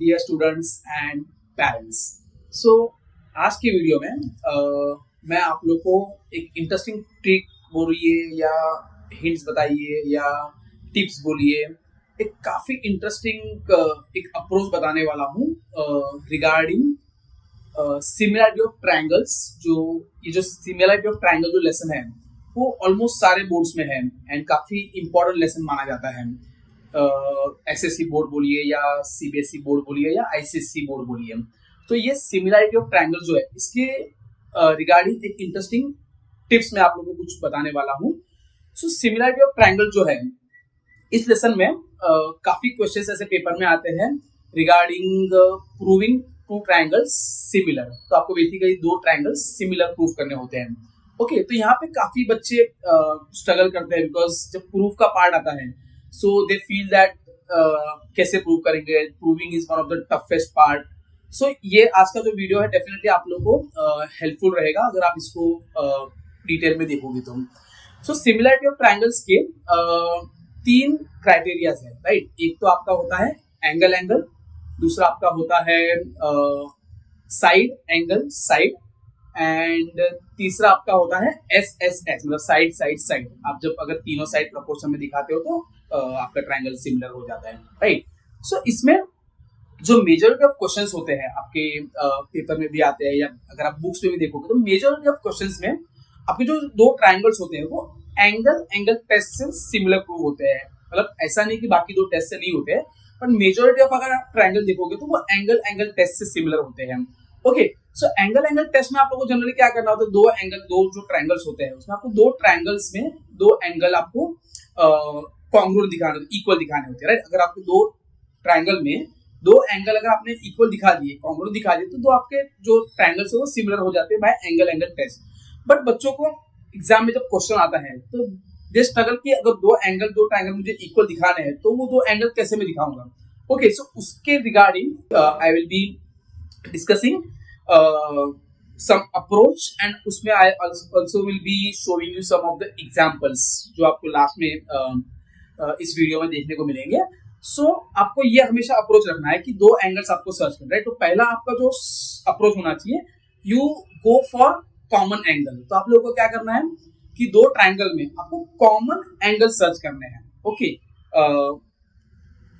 dear students and parents. So आज की video में मैं आप लोग को एक इंटरेस्टिंग ट्रिक बोलिए या हिंट्स बताइए या टिप्स बोलिए, एक काफ़ी इंटरेस्टिंग एक अप्रोच बताने वाला हूँ रिगार्डिंग सिमिलरिटी ऑफ ट्रायंगल्स। ये जो सिमिलरिटी ऑफ ट्रायंगल जो लेसन है वो ऑलमोस्ट सारे बोर्ड्स में है एंड काफ़ी इंपॉर्टेंट लेसन माना जाता है। एसएससी बोर्ड बोलिए या सीबीएसई बोर्ड बोलिए या आईसीएसई बोर्ड बोलिए, तो ये सिमिलरिटी ऑफ ट्रायंगल जो है इसके रिगार्डिंग एक इंटरेस्टिंग टिप्स मैं आप लोगों को कुछ बताने वाला हूँ। सो सिमिलरिटी ऑफ ट्रायंगल जो है इस लेसन में काफी क्वेश्चंस ऐसे पेपर में आते हैं regarding proving two triangles similar. तो आपको बेसिकली दो ट्रायंगल्स सिमिलर प्रूव करने होते हैं। ओके, तो यहाँ पे काफी बच्चे स्ट्रगल करते हैं बिकॉज जब प्रूफ का पार्ट आता है सो दे फील दैट कैसे प्रूव करेंगे, proving is one of the toughest part. So ये आज का जो वीडियो है डेफिनेटली आप लोगों को हेल्पफुल रहेगा अगर आप इसको डिटेल में देखोगे तो। सो सिमिलरिटी ऑफ ट्रायंगल्स के तीन क्राइटेरियाज है, राइट। एक तो आपका होता है एंगल, दूसरा आपका होता है साइड एंगल साइड, एंड तीसरा आपका होता है एस मतलब साइड। आप जब अगर तीनों साइड प्रोपोर्शन में दिखाते हो तो आपका ट्रायंगल सिमिलर हो जाता है, राइट। सो इसमें जो मेजॉरिटी ऑफ क्वेश्चंस होते हैं आपके पेपर में भी आते हैं या अगर आप बुक्स में भी देखोगे तो मेजॉरिटी ऑफ क्वेश्चंस में आपके जो दो ट्रायंगल्स होते हैं वो एंगल टेस्ट से सिमिलर प्रूव होते हैं। मतलब ऐसा नहीं कि बाकी दो टेस्ट से नहीं होते हैं, पर मेजॉरिटी ऑफ अगर आप ट्रायंगल देखोगे तो वो एंगल टेस्ट से सिमिलर होते हैं। ओके, सो एंगल टेस्ट में आप लोगों को जनरली क्या करना होता है, दो जो ट्रायंगल्स होते हैं उसमें आपको दो ट्रायंगल्स में दो एंगल आपको कॉन्ग्रुएंट दिखाने, इक्वल दिखाने होते हैं, राइट। अगर आपको दो ट्रायंगल में दो एंगल अगर आपने इक्वल दिखा दिए, कॉन्ग्रुएंट दिखा दिए, तो दो आपके जो ट्रायंगल्स है वो सिमिलर हो जाते हैं बाय एंगल टेस्ट। बट बच्चों को एग्जाम में जब क्वेश्चन आता है तो दे स्ट्रगल कि अगर दो ट्रायंगल मुझे इक्वल दिखाने हैं तो वो दो एंगल कैसे मैं दिखाऊंगा। ओके, सो उसके regarding I will be discussing some approach and उसमें I also will be showing you some of the examples जो आपको लास्ट में इस वीडियो में देखने को मिलेंगे। सो आपको ये हमेशा अप्रोच रखना है कि दो एंगल्स आपको सर्च करना है। तो पहला आपका जो अप्रोच होना चाहिए, you go for common angle. तो आप लोगों को क्या करना है कि दो ट्रायंगल में आपको कॉमन एंगल सर्च करने हैं। ओके,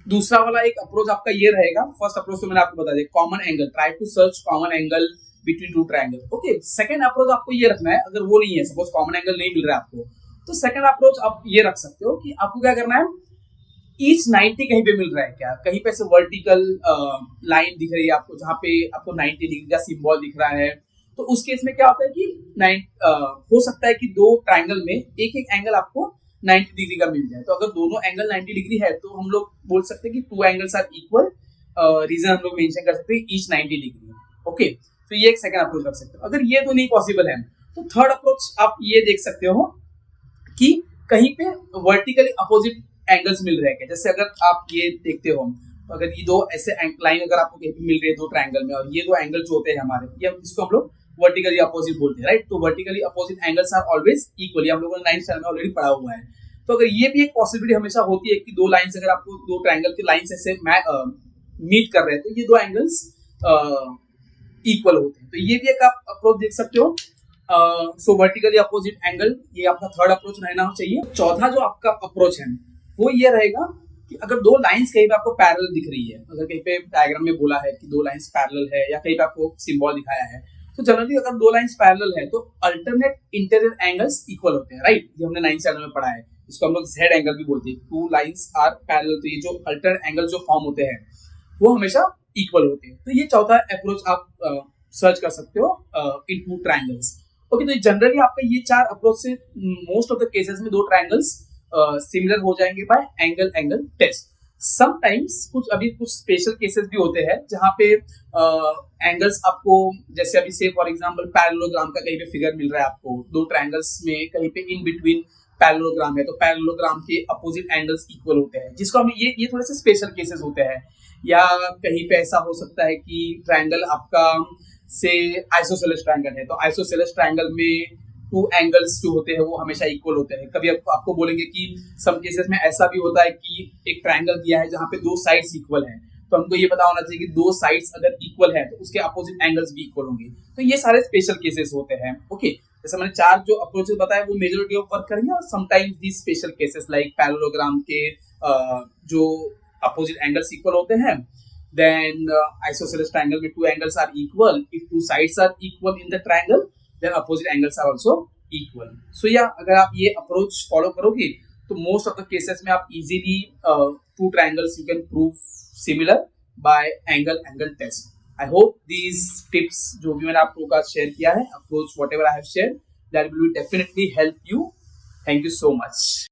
दूसरा वाला एक अप्रोच आपका ये रहेगा, फर्स्ट अप्रोच तो मैंने आपको बता दिया common angle, try to search common angle between two triangle. Okay, second approach आपको ये रखना है, अगर वो नहीं है, सपोज कॉमन एंगल नहीं मिल रहा है आपको, तो सेकंड अप्रोच आप ये रख सकते हो कि आपको क्या करना है, ईच 90 कहीं पे मिल रहा है क्या, कहीं पे से वर्टिकल लाइन दिख रही है आपको जहाँ पे आपको 90 डिग्री का सिंबल दिख रहा है, तो उस केस में क्या होता है कि हो सकता है कि दो ट्रायंगल में एक एंगल आपको 90 डिग्री का मिल जाए। तो अगर दोनों एंगल 90 डिग्री है तो हम लोग बोल सकते हैं कि two angles are equal, reason हम लोग मेंशन कर सकते हैं ईच 90 डिग्री। ओके, तो ये एक सेकंड अप्रोच रख सकते हो। अगर ये तो नहीं पॉसिबल है तो थर्ड अप्रोच आप ये देख सकते हो कि कहीं पे वर्टिकली अपोजिट एंगल्स मिल रहे हैं। जैसे अगर आप ये देखते हो, अगर ये दो ऐसे लाइन अगर आपको कहीं पे मिल रही है दो ट्रायंगल में, और ये दो एंगल जो होते हैं हमारे, ये इसको हम लोग वर्टिकली अपोजिट बोलते हैं, राइट। तो vertically opposite angles are always equal, हम लोगों ने 9th स्टैंडर्ड में ऑलरेडी पढ़ा हुआ है। तो अगर ये भी एक पॉसिबिलिटी हमेशा होती है कि दो लाइंस अगर आपको दो ट्रायंगल की लाइंस ऐसे मीट कर रहे हैं तो ये दो एंगल्स इक्वल होते हैं, तो ये भी एक आप अप्रोच देख सकते हो। सो वर्टिकली अपोजिट एंगल, ये आपका थर्ड अप्रोच रहना चाहिए। चौथा जो आपका अप्रोच है वो ये रहेगा कि अगर दो लाइंस कहीं पे आपको पैरेलल दिख रही है, अगर कहीं पे डायग्राम में बोला है कि दो लाइंस पैरेलल है या कहीं पे आपको सिंबल दिखाया है, तो जनरली अगर दो लाइंस पैरेलल है तो अल्टरनेट इंटीरियर एंगल्स इक्वल होते हैं, राइट। ये हमने 9th स्टैंडर्ड में पढ़ा है, इसको हम लोग जेड एंगल भी बोलते हैं। टू लाइंस आर पैरेलल, तो ये जो अल्टरनेट एंगल जो फॉर्म होते हैं वो हमेशा इक्वल होते हैं। तो ये चौथा अप्रोच आप सर्च कर सकते हो इन टू ट्रायंगल्स। ओके, तो जनरली आपका ये चार अप्रोच से मोस्ट ऑफ द केसेस में दो ट्रायंगल्स सिमिलर हो जाएंगे बाय एंगल टेस्ट। समटाइम्स कुछ स्पेशल केसेस भी होते हैं जहाँ पे एंगल्स आपको, जैसे अभी से फॉर एग्जांपल पैरेललोग्राम का कहीं पे फिगर मिल रहा है आपको, दो ट्रायंगल्स में कहीं पे इन बिटवीन पैरेललोग्राम है, तो पैरेललोग्राम के अपोजिट एंगल्स इक्वल होते हैं, जिसको हम ये थोड़े से स्पेशल केसेस होते हैं। या कहीं पे ऐसा हो सकता है कि ट्रायंगल आपका से आइसोसेलेस ट्रायंगल है, तो आइसोसेलेस ट्रायंगल में टू एंगल्स जो होते हैं वो हमेशा इक्वल होते हैं। कभी आपको बोलेंगे कि सम केसेस में ऐसा भी होता है कि एक ट्रायंगल दिया है जहां पे दो साइड्स इक्वल हैं, तो हमको ये पता होना चाहिए कि दो साइड्स अगर इक्वल है तो उसके अपोजिट एंगल्स भी इक्वल होंगे। तो ये सारे स्पेशल केसेस होते हैं। ओके, जैसे मैंने 4 जो अप्रोचेस बताए वो मेजॉरिटी ऑफ वर्क करेंगे, और समटाइम्स दी स्पेशल केसेस लाइक पैरेललोग्राम के जो अपोजिट एंगल्स इक्वल होते हैं, then isosceles triangle में two angles are equal. If two sides are equal in the triangle, then opposite angles are also equal. So yeah, अगर आप ये approach follow करोगे तो most of the cases में आप easily two triangles you can prove similar by angle test. I hope these tips जो भी मैंने आप लोगों का शेयर किया है, approach whatever I have shared, that will definitely help you. Thank you so much.